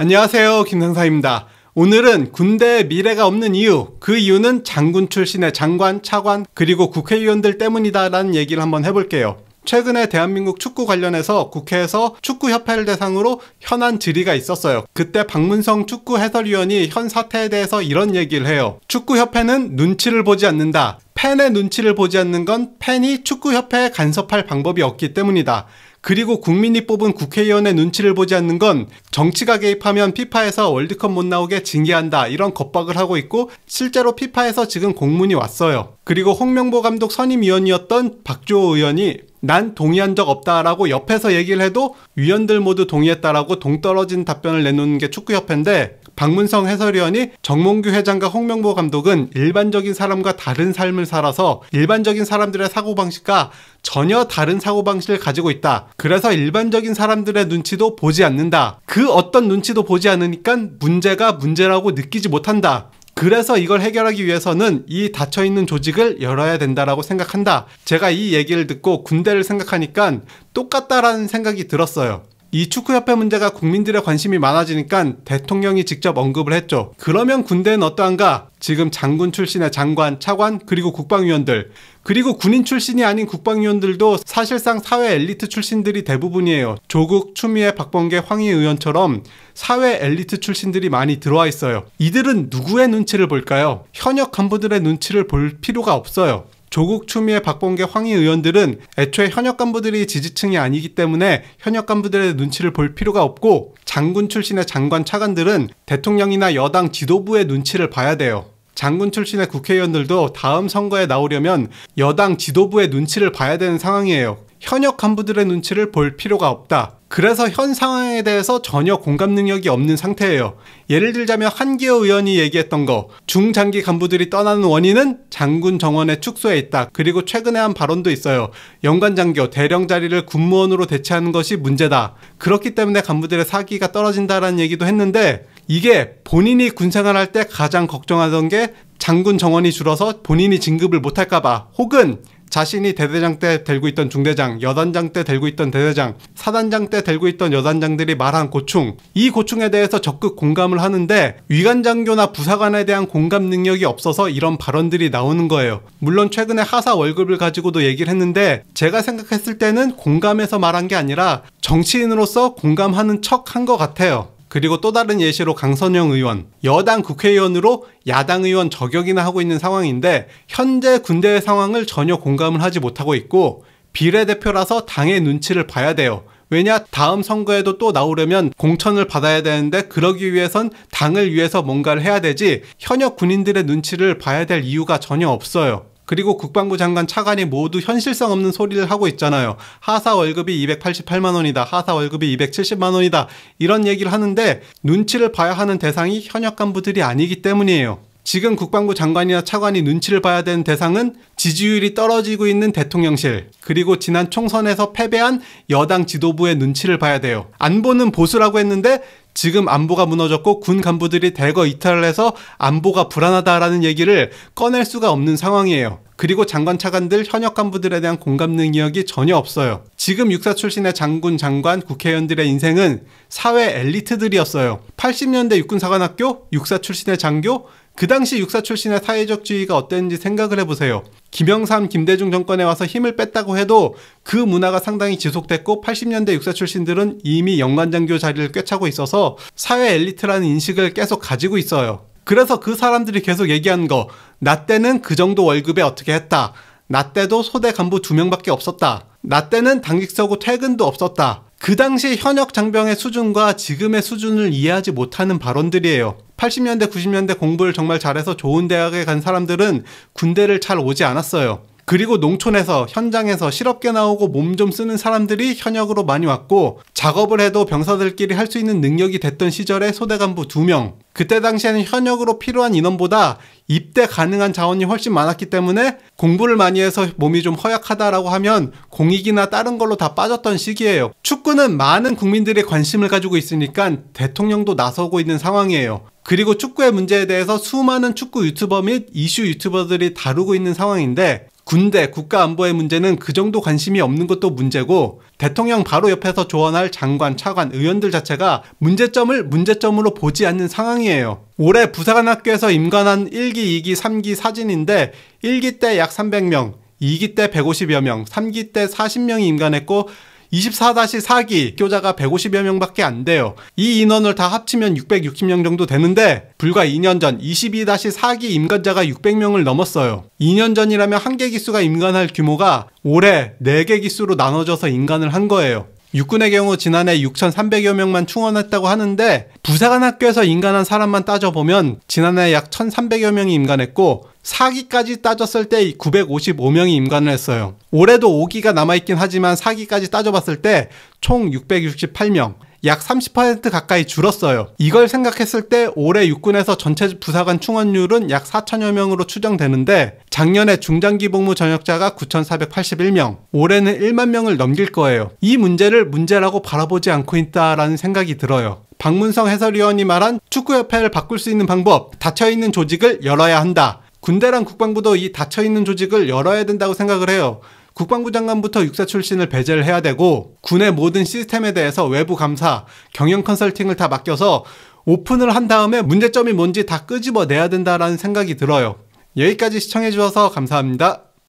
안녕하세요, 김상사입니다. 오늘은 군대에 미래가 없는 이유, 그 이유는 장군 출신의 장관, 차관, 그리고 국회의원들 때문이다 라는 얘기를 한번 해볼게요. 최근에 대한민국 축구 관련해서 국회에서 축구협회를 대상으로 현안 질의가 있었어요. 그때 박문성 축구 해설위원이 현 사태에 대해서 이런 얘기를 해요. 축구협회는 눈치를 보지 않는다. 팬의 눈치를 보지 않는 건 팬이 축구협회에 간섭할 방법이 없기 때문이다. 그리고 국민이 뽑은 국회의원의 눈치를 보지 않는 건 정치가 개입하면 피파에서 월드컵 못 나오게 징계한다, 이런 겁박을 하고 있고, 실제로 피파에서 지금 공문이 왔어요. 그리고 홍명보 감독 선임위원이었던 박주호 의원이 난 동의한 적 없다라고 옆에서 얘기를 해도 위원들 모두 동의했다라고 동떨어진 답변을 내놓는 게 축구협회인데, 박문성 해설위원이 정몽규 회장과 홍명보 감독은 일반적인 사람과 다른 삶을 살아서 일반적인 사람들의 사고방식과 전혀 다른 사고방식을 가지고 있다. 그래서 일반적인 사람들의 눈치도 보지 않는다. 그 어떤 눈치도 보지 않으니까 문제가 문제라고 느끼지 못한다. 그래서 이걸 해결하기 위해서는 이 닫혀있는 조직을 열어야 된다라고 생각한다. 제가 이 얘기를 듣고 군대를 생각하니까 똑같다라는 생각이 들었어요. 이 축구협회 문제가 국민들의 관심이 많아지니까 대통령이 직접 언급을 했죠. 그러면 군대는 어떠한가? 지금 장군 출신의 장관, 차관, 그리고 국방위원들, 그리고 군인 출신이 아닌 국방위원들도 사실상 사회 엘리트 출신들이 대부분이에요. 조국, 추미애, 박범계, 황희 의원처럼 사회 엘리트 출신들이 많이 들어와 있어요. 이들은 누구의 눈치를 볼까요? 현역 간부들의 눈치를 볼 필요가 없어요. 조국, 추미애, 박범계, 황희 의원들은 애초에 현역 간부들이 지지층이 아니기 때문에 현역 간부들의 눈치를 볼 필요가 없고, 장군 출신의 장관, 차관들은 대통령이나 여당 지도부의 눈치를 봐야 돼요. 장군 출신의 국회의원들도 다음 선거에 나오려면 여당 지도부의 눈치를 봐야 되는 상황이에요. 현역 간부들의 눈치를 볼 필요가 없다. 그래서 현 상황에 대해서 전혀 공감 능력이 없는 상태예요. 예를 들자면 한기호 의원이 얘기했던 거, 중장기 간부들이 떠나는 원인은 장군 정원의 축소에 있다. 그리고 최근에 한 발언도 있어요. 연관장교, 대령 자리를 군무원으로 대체하는 것이 문제다. 그렇기 때문에 간부들의 사기가 떨어진다라는 얘기도 했는데, 이게 본인이 군생활할 때 가장 걱정하던 게 장군 정원이 줄어서 본인이 진급을 못할까봐, 혹은 자신이 대대장 때 들고 있던 중대장, 여단장 때 들고 있던 대대장, 사단장 때 들고 있던 여단장들이 말한 고충, 이 고충에 대해서 적극 공감을 하는데 위관장교나 부사관에 대한 공감 능력이 없어서 이런 발언들이 나오는 거예요. 물론 최근에 하사 월급을 가지고도 얘기를 했는데, 제가 생각했을 때는 공감해서 말한 게 아니라 정치인으로서 공감하는 척 한 것 같아요. 그리고 또 다른 예시로 강선영 의원, 여당 국회의원으로 야당 의원 저격이나 하고 있는 상황인데 현재 군대의 상황을 전혀 공감을 하지 못하고 있고, 비례대표라서 당의 눈치를 봐야 돼요. 왜냐, 다음 선거에도 또 나오려면 공천을 받아야 되는데 그러기 위해선 당을 위해서 뭔가를 해야 되지 현역 군인들의 눈치를 봐야 될 이유가 전혀 없어요. 그리고 국방부 장관, 차관이 모두 현실성 없는 소리를 하고 있잖아요. 하사 월급이 288만 원이다. 하사 월급이 270만 원이다. 이런 얘기를 하는데 눈치를 봐야 하는 대상이 현역 간부들이 아니기 때문이에요. 지금 국방부 장관이나 차관이 눈치를 봐야 되는 대상은 지지율이 떨어지고 있는 대통령실, 그리고 지난 총선에서 패배한 여당 지도부의 눈치를 봐야 돼요. 안보는 보수라고 했는데 지금 안보가 무너졌고 군 간부들이 대거 이탈을 해서 안보가 불안하다라는 얘기를 꺼낼 수가 없는 상황이에요. 그리고 장관, 차관들, 현역 간부들에 대한 공감 능력이 전혀 없어요. 지금 육사 출신의 장군, 장관, 국회의원들의 인생은 사회 엘리트들이었어요. 80년대 육군사관학교, 육사 출신의 장교, 그 당시 육사 출신의 사회적 지위가 어땠는지 생각을 해보세요. 김영삼, 김대중 정권에 와서 힘을 뺐다고 해도 그 문화가 상당히 지속됐고, 80년대 육사 출신들은 이미 연관장교 자리를 꿰차고 있어서 사회 엘리트라는 인식을 계속 가지고 있어요. 그래서 그 사람들이 계속 얘기하는 거, 나 때는 그 정도 월급에 어떻게 했다. 나 때도 소대 간부 2명밖에 없었다. 나 때는 당직 서고 퇴근도 없었다. 그 당시 현역 장병의 수준과 지금의 수준을 이해하지 못하는 발언들이에요. 80년대, 90년대 공부를 정말 잘해서 좋은 대학에 간 사람들은 군대를 잘 오지 않았어요. 그리고 농촌에서, 현장에서 실업계 나오고 몸 좀 쓰는 사람들이 현역으로 많이 왔고, 작업을 해도 병사들끼리 할 수 있는 능력이 됐던 시절에 소대 간부 2명. 그때 당시에는 현역으로 필요한 인원보다 입대 가능한 자원이 훨씬 많았기 때문에 공부를 많이 해서 몸이 좀 허약하다라고 하면 공익이나 다른 걸로 다 빠졌던 시기예요. 축구는 많은 국민들의 관심을 가지고 있으니까 대통령도 나서고 있는 상황이에요. 그리고 축구의 문제에 대해서 수많은 축구 유튜버 및 이슈 유튜버들이 다루고 있는 상황인데, 군대, 국가안보의 문제는 그 정도 관심이 없는 것도 문제고 대통령 바로 옆에서 조언할 장관, 차관, 의원들 자체가 문제점을 문제점으로 보지 않는 상황이에요. 올해 부사관학교에서 임관한 1기, 2기, 3기 사진인데 1기 때 약 300명, 2기 때 150여 명, 3기 때 40명이 임관했고 24-4기 교자가 150여 명밖에 안 돼요. 이 인원을 다 합치면 660명 정도 되는데 불과 2년 전 22-4기 임관자가 600명을 넘었어요. 2년 전이라면 한 개 기수가 임관할 규모가 올해 4개 기수로 나눠져서 임관을 한 거예요. 육군의 경우 지난해 6,300여 명만 충원했다고 하는데 부사관학교에서 임관한 사람만 따져보면 지난해 약 1,300여 명이 임관했고 4기까지 따졌을 때 955명이 임관을 했어요. 올해도 5기가 남아있긴 하지만 4기까지 따져봤을 때 총 668명, 약 30% 가까이 줄었어요. 이걸 생각했을 때 올해 육군에서 전체 부사관 충원율은 약 4천여 명으로 추정되는데 작년에 중장기 복무 전역자가 9,481명, 올해는 1만 명을 넘길 거예요. 이 문제를 문제라고 바라보지 않고 있다라는 생각이 들어요. 박문성 해설위원이 말한 축구협회를 바꿀 수 있는 방법, 닫혀있는 조직을 열어야 한다. 군대랑 국방부도 이 닫혀있는 조직을 열어야 된다고 생각을 해요. 국방부 장관부터 육사 출신을 배제를 해야 되고 군의 모든 시스템에 대해서 외부 감사, 경영 컨설팅을 다 맡겨서 오픈을 한 다음에 문제점이 뭔지 다 끄집어내야 된다라는 생각이 들어요. 여기까지 시청해주셔서 감사합니다.